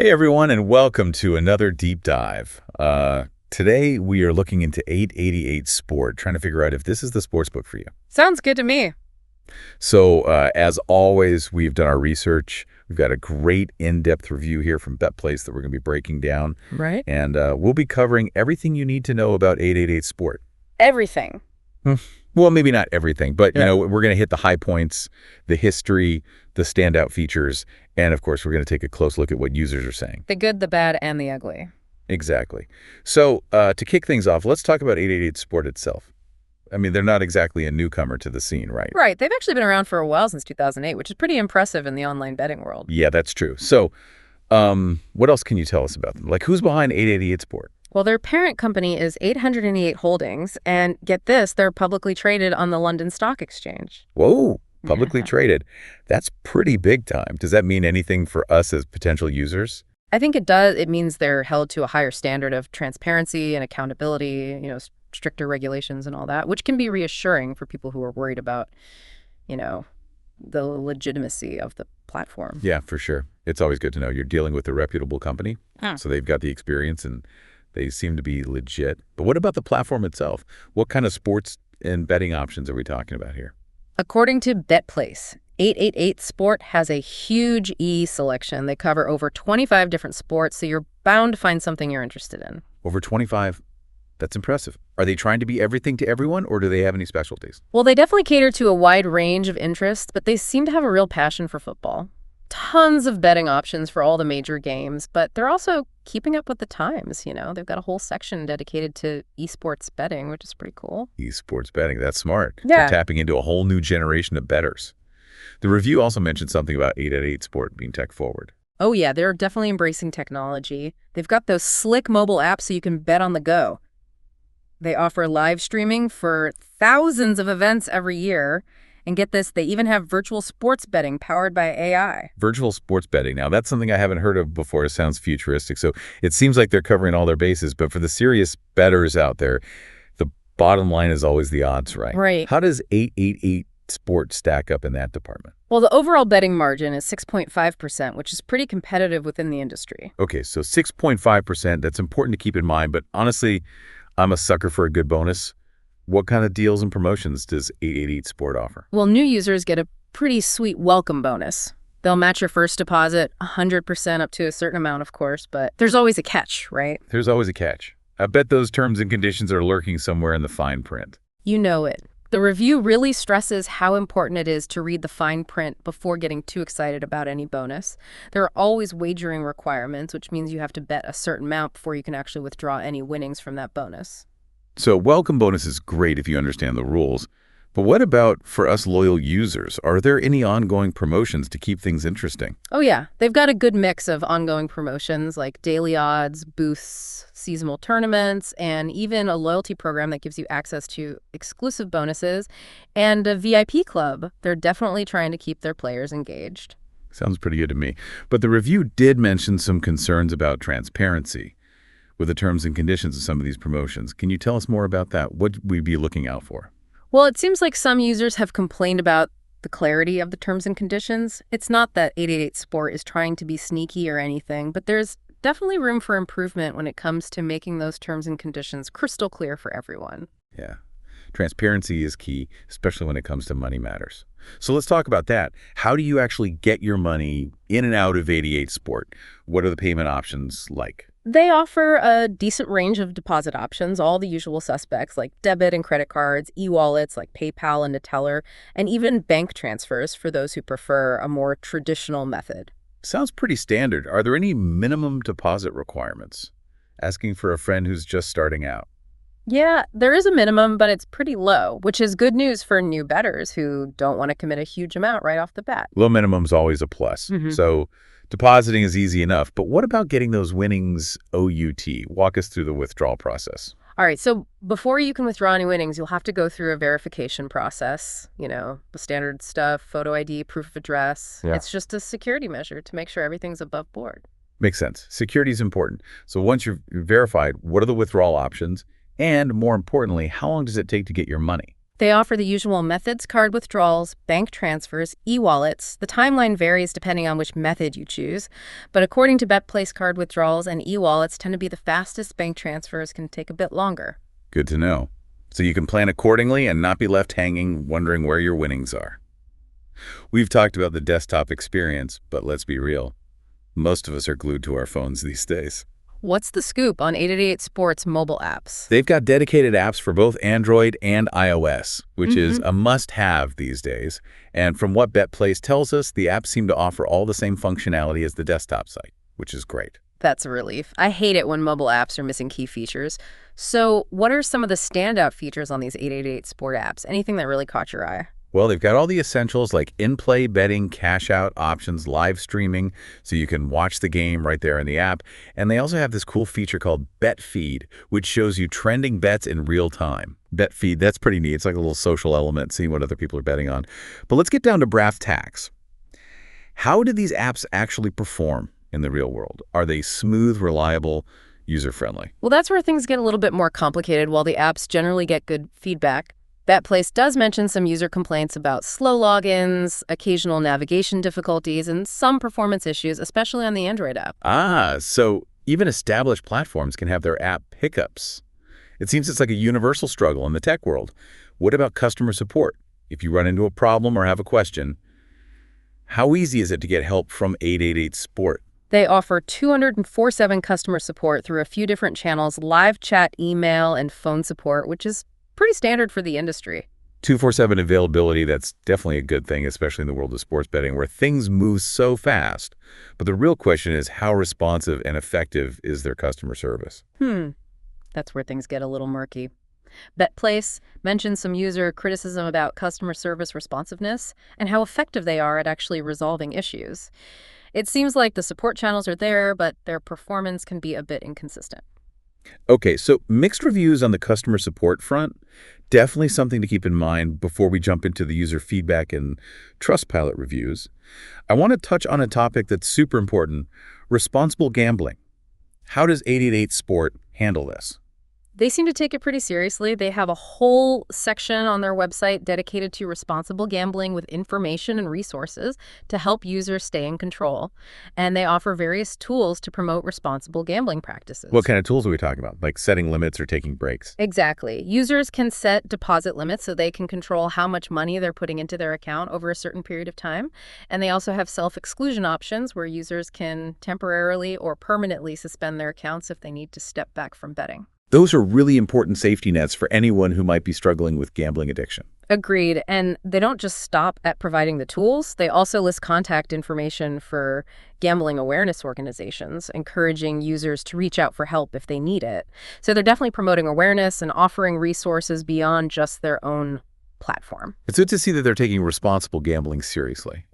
Hey everyone, and welcome to another deep dive. Today we are looking into 888sport, trying to figure out if this is the sports book for you. Sounds good to me. So, as always, we've done our research. We've got a great in-depth review here from BetPlace that we're going to be breaking down. Right. And we'll be covering everything you need to know about 888sport. Everything. Well, maybe not everything, but Yeah. we're going to hit the high points, the history, the standout features, and of course, we're going to take a close look at what users are saying. The good, the bad, and the ugly. Exactly. So to kick things off, let's talk about 888sport itself. I mean, they're not exactly a newcomer to the scene, right? Right. They've actually been around for a while, since 2008, which is pretty impressive in the online betting world. Yeah, that's true. So what else can you tell us about them? Like, who's behind 888sport? Well, their parent company is 888 Holdings, and get this, they're publicly traded on the London Stock Exchange. Whoa, publicly traded. That's pretty big time. Does that mean anything for us as potential users? I think it does. It means they're held to a higher standard of transparency and accountability, stricter regulations and all that, which can be reassuring for people who are worried about, the legitimacy of the platform. Yeah, for sure. It's always good to know you're dealing with a reputable company. So they've got the experience and they seem to be legit. But what about the platform itself? What kind of sports and betting options are we talking about here? According to BetPlace, 888sport has a huge selection. They cover over 25 different sports, so you're bound to find something you're interested in. Over 25? That's impressive. Are they trying to be everything to everyone, or do they have any specialties? Well, they definitely cater to a wide range of interests, but they seem to have a real passion for football. Tons of betting options for all the major games, but they're also keeping up with the times, They've got a whole section dedicated to esports betting, which is pretty cool. Esports betting, that's smart. Yeah. They're tapping into a whole new generation of bettors. The review also mentioned something about 888sport being tech forward. Oh yeah, they're definitely embracing technology. They've got those slick mobile apps so you can bet on the go. They offer live streaming for thousands of events every year. And get this, they even have virtual sports betting powered by AI. Virtual sports betting. Now, that's something I haven't heard of before. It sounds futuristic. So it seems like they're covering all their bases. But for the serious bettors out there, the bottom line is always the odds, right? Right. How does 888sport stack up in that department? Well, the overall betting margin is 6.5%, which is pretty competitive within the industry. Okay, so 6.5%. That's important to keep in mind. But honestly, I'm a sucker for a good bonus. What kind of deals and promotions does 888sport offer? Well, new users get a pretty sweet welcome bonus. They'll match your first deposit 100% up to a certain amount, of course, but there's always a catch, right? There's always a catch. I bet those terms and conditions are lurking somewhere in the fine print. You know it. The review really stresses how important it is to read the fine print before getting too excited about any bonus. There are always wagering requirements, which means you have to bet a certain amount before you can actually withdraw any winnings from that bonus. So welcome bonus is great if you understand the rules. But what about for us loyal users? Are there any ongoing promotions to keep things interesting? Oh yeah, they've got a good mix of ongoing promotions like daily odds, boosts, seasonal tournaments, and even a loyalty program that gives you access to exclusive bonuses and a VIP club. They're definitely trying to keep their players engaged. Sounds pretty good to me. But the review did mention some concerns about transparency with the terms and conditions of some of these promotions. Can you tell us more about that? What would we be looking out for? Well, it seems like some users have complained about the clarity of the terms and conditions. It's not that 888sport is trying to be sneaky or anything, but there's definitely room for improvement when it comes to making those terms and conditions crystal clear for everyone. Yeah. Transparency is key, especially when it comes to money matters. So let's talk about that. How do you actually get your money in and out of 888sport? What are the payment options like? They offer a decent range of deposit options, all the usual suspects like debit and credit cards, e-wallets like PayPal and Neteller, and even bank transfers for those who prefer a more traditional method. Sounds pretty standard. Are there any minimum deposit requirements? Asking for a friend who's just starting out. Yeah, there is a minimum, but it's pretty low, which is good news for new bettors who don't want to commit a huge amount right off the bat. Low minimum's always a plus. So depositing is easy enough, but what about getting those winnings OUT? Walk us through the withdrawal process. All right, so before you can withdraw any winnings, you'll have to go through a verification process, the standard stuff, photo ID, proof of address. Yeah. It's just a security measure to make sure everything's above board. Makes sense. Security is important. So once you're verified, what are the withdrawal options? And more importantly, how long does it take to get your money? They offer the usual methods: card withdrawals, bank transfers, e-wallets. The timeline varies depending on which method you choose, but according to BetPlace, card withdrawals and e-wallets tend to be the fastest. Bank transfers can take a bit longer. Good to know. So you can plan accordingly and not be left hanging wondering where your winnings are. We've talked about the desktop experience, but let's be real. Most of us are glued to our phones these days. What's the scoop on 888sport mobile apps? They've got dedicated apps for both Android and iOS, which is a must-have these days. And from what BetPlace tells us, the apps seem to offer all the same functionality as the desktop site, which is great. That's a relief. I hate it when mobile apps are missing key features. So what are some of the standout features on these 888sport apps? Anything that really caught your eye? Well, they've got all the essentials like in-play betting, cash-out options, live streaming, so you can watch the game right there in the app. And they also have this cool feature called Bet Feed, which shows you trending bets in real time. Bet Feed, that's pretty neat. It's like a little social element, seeing what other people are betting on. But let's get down to brass tacks. How do these apps actually perform in the real world? Are they smooth, reliable, user-friendly? Well, that's where things get a little bit more complicated. While the apps generally get good feedback, BetPlace does mention some user complaints about slow logins, occasional navigation difficulties, and some performance issues, especially on the Android app. So even established platforms can have their app hiccups. It seems it's like a universal struggle in the tech world. What about customer support? If you run into a problem or have a question, how easy is it to get help from 888sport? They offer 24/7 customer support through a few different channels: live chat, email, and phone support, which is pretty standard for the industry. 24/7 availability, that's definitely a good thing, especially in the world of sports betting where things move so fast. But the real question is, how responsive and effective is their customer service? That's where things get a little murky. BetPlace mentions some user criticism about customer service responsiveness and how effective they are at actually resolving issues. It seems like the support channels are there, but their performance can be a bit inconsistent. Okay, so mixed reviews on the customer support front, definitely something to keep in mind before we jump into the user feedback and Trustpilot reviews. I want to touch on a topic that's super important: responsible gambling. How does 888sport handle this? They seem to take it pretty seriously. They have a whole section on their website dedicated to responsible gambling with information and resources to help users stay in control. And they offer various tools to promote responsible gambling practices. What kind of tools are we talking about? Like setting limits or taking breaks? Exactly. Users can set deposit limits so they can control how much money they're putting into their account over a certain period of time. And they also have self-exclusion options where users can temporarily or permanently suspend their accounts if they need to step back from betting. Those are really important safety nets for anyone who might be struggling with gambling addiction. Agreed. And they don't just stop at providing the tools. They also list contact information for gambling awareness organizations, encouraging users to reach out for help if they need it. So they're definitely promoting awareness and offering resources beyond just their own platform. It's good to see that they're taking responsible gambling seriously.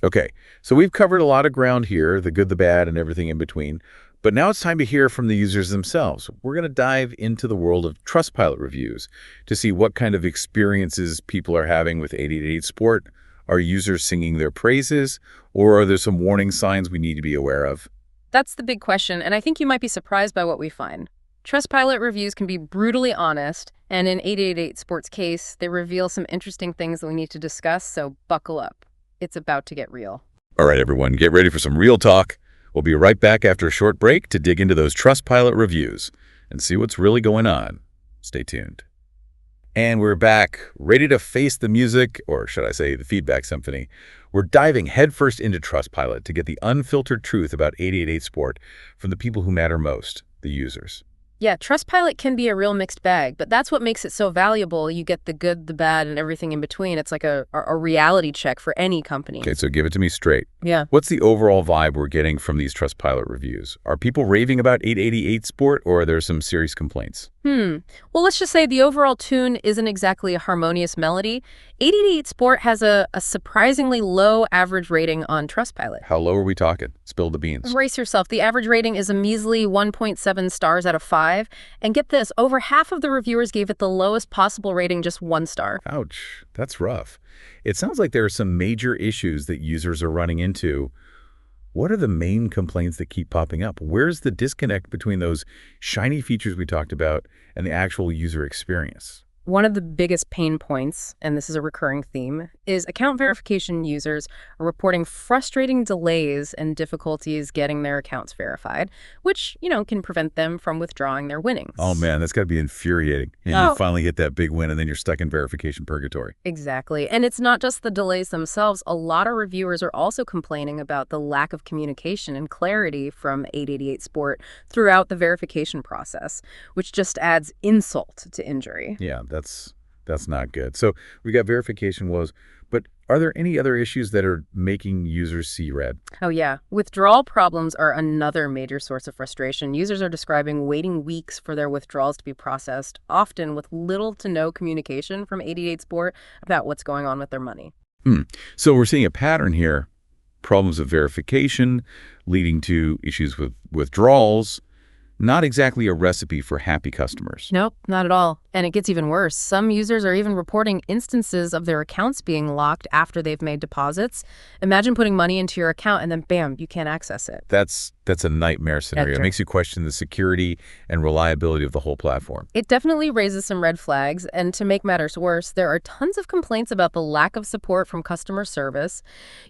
Okay, so we've covered a lot of ground here, the good, the bad, and everything in between. But now it's time to hear from the users themselves. We're going to dive into the world of Trustpilot reviews to see what kind of experiences people are having with 888sport. Are users singing their praises, or are there some warning signs we need to be aware of? That's the big question, and I think you might be surprised by what we find. Trustpilot reviews can be brutally honest, and in 888sport's case, they reveal some interesting things that we need to discuss, so buckle up. It's about to get real. All right, everyone, get ready for some real talk. We'll be right back after a short break to dig into those Trustpilot reviews and see what's really going on. Stay tuned. And we're back, ready to face the music, or should I say the feedback symphony. We're diving headfirst into Trustpilot to get the unfiltered truth about 888sport from the people who matter most, the users. Yeah, Trustpilot can be a real mixed bag, but that's what makes it so valuable. You get the good, the bad, and everything in between. It's like a reality check for any company. Okay, so give it to me straight. Yeah. What's the overall vibe we're getting from these Trustpilot reviews? Are people raving about 888sport, or are there some serious complaints? Well, let's just say the overall tune isn't exactly a harmonious melody. 888sport has a surprisingly low average rating on Trustpilot. How low are we talking? Spill the beans. Brace yourself. The average rating is a measly 1.7 stars out of 5. And get this, over half of the reviewers gave it the lowest possible rating, just 1 star. Ouch, that's rough. It sounds like there are some major issues that users are running into. What are the main complaints that keep popping up? Where's the disconnect between those shiny features we talked about and the actual user experience? One of the biggest pain points, and this is a recurring theme, is account verification users are reporting frustrating delays and difficulties getting their accounts verified, which, can prevent them from withdrawing their Oh, winnings. man, that's got to be infuriating. And you Oh, finally get that big win, and then you're stuck in verification purgatory. exactly. And it's not just the delays themselves. A lot of reviewers are also complaining about the lack of communication and clarity from 888sport throughout the verification process, which just adds insult to injury. Yeah, that's not good. So we got verification woes, but are there any other issues that are making users see red? Oh, yeah. Withdrawal problems are another major source of frustration. Users are describing waiting weeks for their withdrawals to be processed, often with little to no communication from 88sport about what's going on with their money. So we're seeing a pattern here, problems of verification leading to issues with withdrawals, not exactly a recipe for happy customers. Nope, not at all. And it gets even worse. Some users are even reporting instances of their accounts being locked after they've made deposits. Imagine putting money into your account and then bam, you can't access it. That's a nightmare scenario. It Enter. makes you question the security and reliability of the whole platform. It definitely raises some red flags, and to make matters worse, there are tons of complaints about the lack of support from customer service.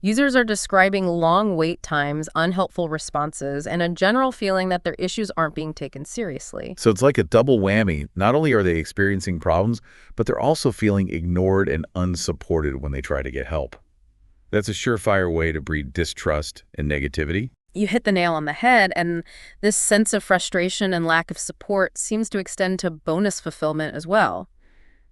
Users are describing long wait times, unhelpful responses, and a general feeling that their issues aren't being taken seriously. So it's like a double whammy. Not only are they experiencing problems, but they're also feeling ignored and unsupported when they try to get help. That's a surefire way to breed distrust and negativity. You hit the nail on the head, and this sense of frustration and lack of support seems to extend to bonus fulfillment as well.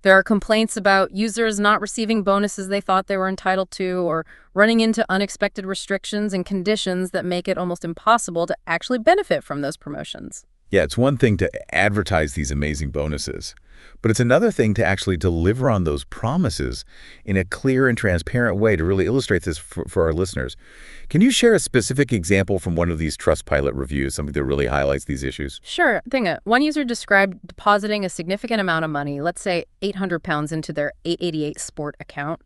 There are complaints about users not receiving bonuses they thought they were entitled to, or running into unexpected restrictions and conditions that make it almost impossible to actually benefit from those promotions. Yeah, it's one thing to advertise these amazing bonuses, but it's another thing to actually deliver on those promises in a clear and transparent way to really illustrate this for our listeners. Can you share a specific example from one of these Trustpilot reviews, something that really highlights these issues? Sure. One user described depositing a significant amount of money, let's say £800 into their 888sport account.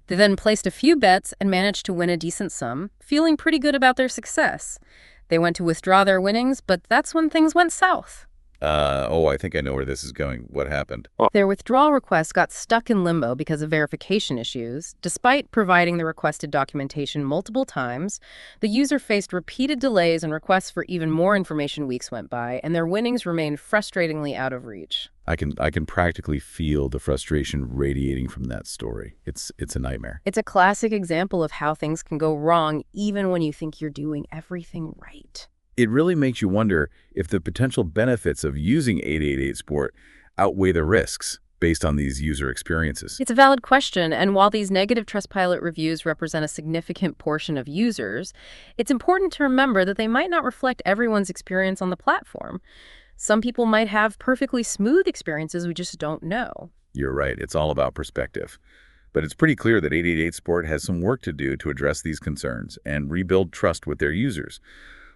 They then placed a few bets and managed to win a decent sum, feeling pretty good about their success. They went to withdraw their winnings, but that's when things went south. I think I know where this is going. What happened? Their withdrawal request got stuck in limbo because of verification issues. Despite providing the requested documentation multiple times, the user faced repeated delays and requests for even more information. Weeks went by, and their winnings remained frustratingly out of reach. I can practically feel the frustration radiating from that story. It's a nightmare. It's a classic example of how things can go wrong even when you think you're doing everything right. It really makes you wonder if the potential benefits of using 888sport outweigh the risks based on these user experiences. It's a valid question, and while these negative Trustpilot reviews represent a significant portion of users, it's important to remember that they might not reflect everyone's experience on the platform. Some people might have perfectly smooth experiences we just don't know. You're right. It's all about perspective. But it's pretty clear that 888sport has some work to do to address these concerns and rebuild trust with their users.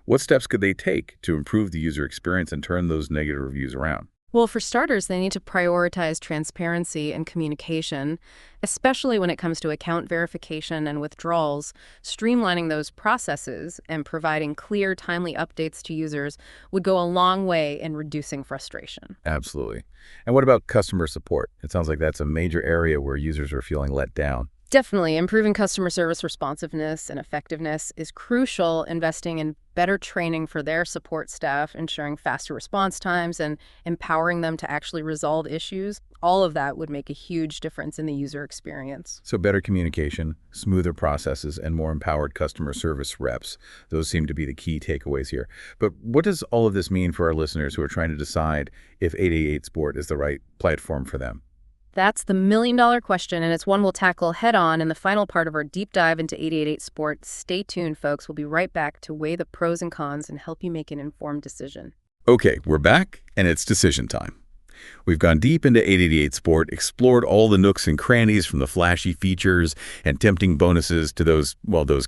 What steps could they take to improve the user experience and turn those negative reviews around? Well, for starters, they need to prioritize transparency and communication, especially when it comes to account verification and withdrawals. Streamlining those processes and providing clear, timely updates to users would go a long way in reducing frustration. Absolutely. And what about customer support? It sounds like that's a major area where users are feeling let down. Definitely, improving customer service responsiveness and effectiveness is crucial. Investing in better training for their support staff, ensuring faster response times, and empowering them to actually resolve issues, all of that would make a huge difference in the user experience. So better communication, smoother processes, and more empowered customer service reps. Those seem to be the key takeaways here. But what does all of this mean for our listeners who are trying to decide if 888sport is the right platform for them? That's the million-dollar question, and it's one we'll tackle head-on in the final part of our deep dive into 888sport. Stay tuned, folks. We'll be right back to weigh the pros and cons and help you make an informed decision. Okay, we're back, and it's decision time. We've gone deep into 888sport, explored all the nooks and crannies from the flashy features and tempting bonuses to those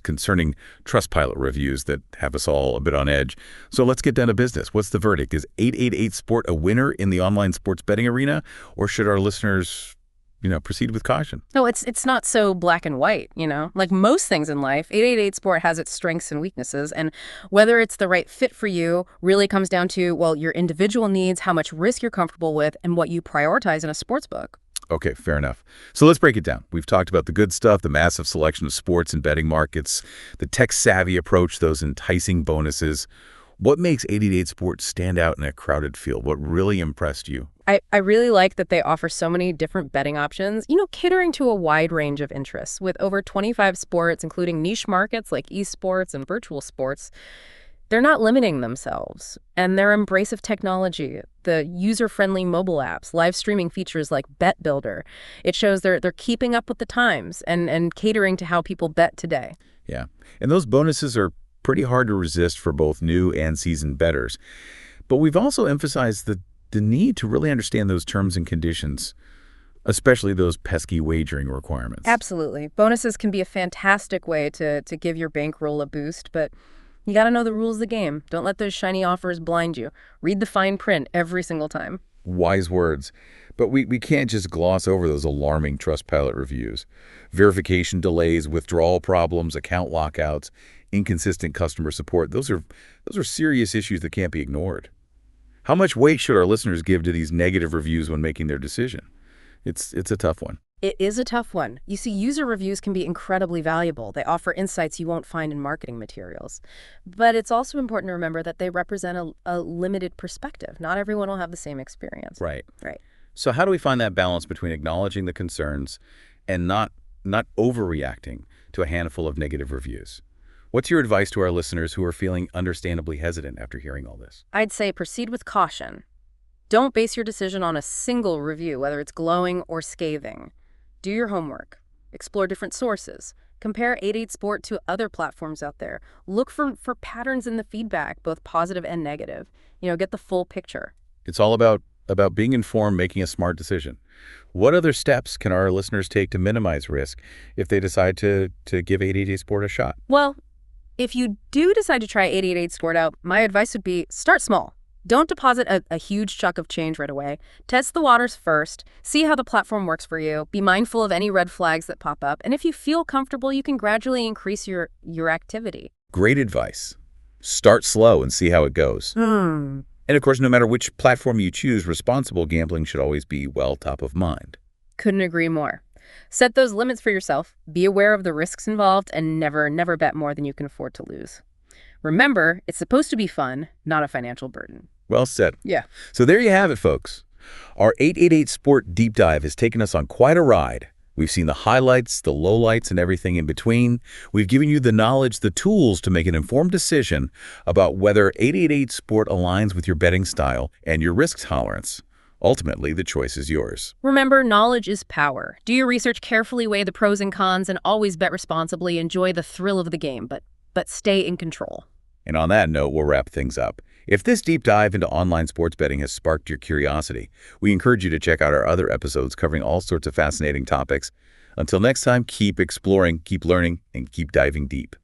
concerning Trustpilot reviews that have us all a bit on edge. So let's get down to business. What's the verdict? Is 888sport a winner in the online sports betting arena, or should our listeners proceed with caution. No, it's not so black and white, Like most things in life, 888sport has its strengths and weaknesses, and whether it's the right fit for you really comes down to, well, your individual needs, how much risk you're comfortable with, and what you prioritize in a sports book. Okay, fair enough. So let's break it down. We've talked about the good stuff, the massive selection of sports and betting markets, the tech-savvy approach, those enticing bonuses. What makes 888sport stand out in a crowded field? What really impressed you? I really like that they offer so many different betting options, catering to a wide range of interests. With over 25 sports, including niche markets like esports and virtual sports, they're not limiting themselves. And their embrace of technology, the user-friendly mobile apps, live streaming features like Bet Builder, it shows they're keeping up with the times and catering to how people bet today. Yeah, and those bonuses are pretty hard to resist for both new and seasoned bettors. But we've also emphasized the need to really understand those terms and conditions, especially those pesky wagering requirements. Absolutely. Bonuses can be a fantastic way to give your bankroll a boost, but you got to know the rules of the game. Don't let those shiny offers blind you. Read the fine print every single time. Wise words. But we can't just gloss over those alarming Trustpilot reviews. Verification delays, withdrawal problems, account lockouts, inconsistent customer support. Those are serious issues that can't be ignored. How much weight should our listeners give to these negative reviews when making their decision? It's a tough one. It is a tough one. You see, user reviews can be incredibly valuable. They offer insights you won't find in marketing materials. But it's also important to remember that they represent a limited perspective. Not everyone will have the same experience. Right. Right. So how do we find that balance between acknowledging the concerns and not overreacting to a handful of negative reviews? What's your advice to our listeners who are feeling understandably hesitant after hearing all this? I'd say proceed with caution. Don't base your decision on a single review, whether it's glowing or scathing. Do your homework. Explore different sources. Compare 888sport to other platforms out there. Look for patterns in the feedback, both positive and negative. Get the full picture. It's all about being informed, making a smart decision. What other steps can our listeners take to minimize risk if they decide to give 888sport a shot? Well, if you do decide to try 888sport out, my advice would be start small. Don't deposit a huge chunk of change right away. Test the waters first. See how the platform works for you. Be mindful of any red flags that pop up. And if you feel comfortable, you can gradually increase your activity. Great advice. Start slow and see how it goes. And of course, no matter which platform you choose, responsible gambling should always be top of mind. Couldn't agree more. Set those limits for yourself. Be aware of the risks involved and never bet more than you can afford to lose. Remember, it's supposed to be fun, not a financial burden. Well said. Yeah. So there you have it, folks. Our 888sport deep dive has taken us on quite a ride. We've seen the highlights, the lowlights, and everything in between. We've given you the knowledge, the tools to make an informed decision about whether 888sport aligns with your betting style and your risk tolerance. Ultimately, the choice is yours. Remember, knowledge is power. Do your research carefully, weigh the pros and cons, and always bet responsibly. Enjoy the thrill of the game, but stay in control. And on that note, we'll wrap things up. If this deep dive into online sports betting has sparked your curiosity, we encourage you to check out our other episodes covering all sorts of fascinating topics. Until next time, keep exploring, keep learning, and keep diving deep.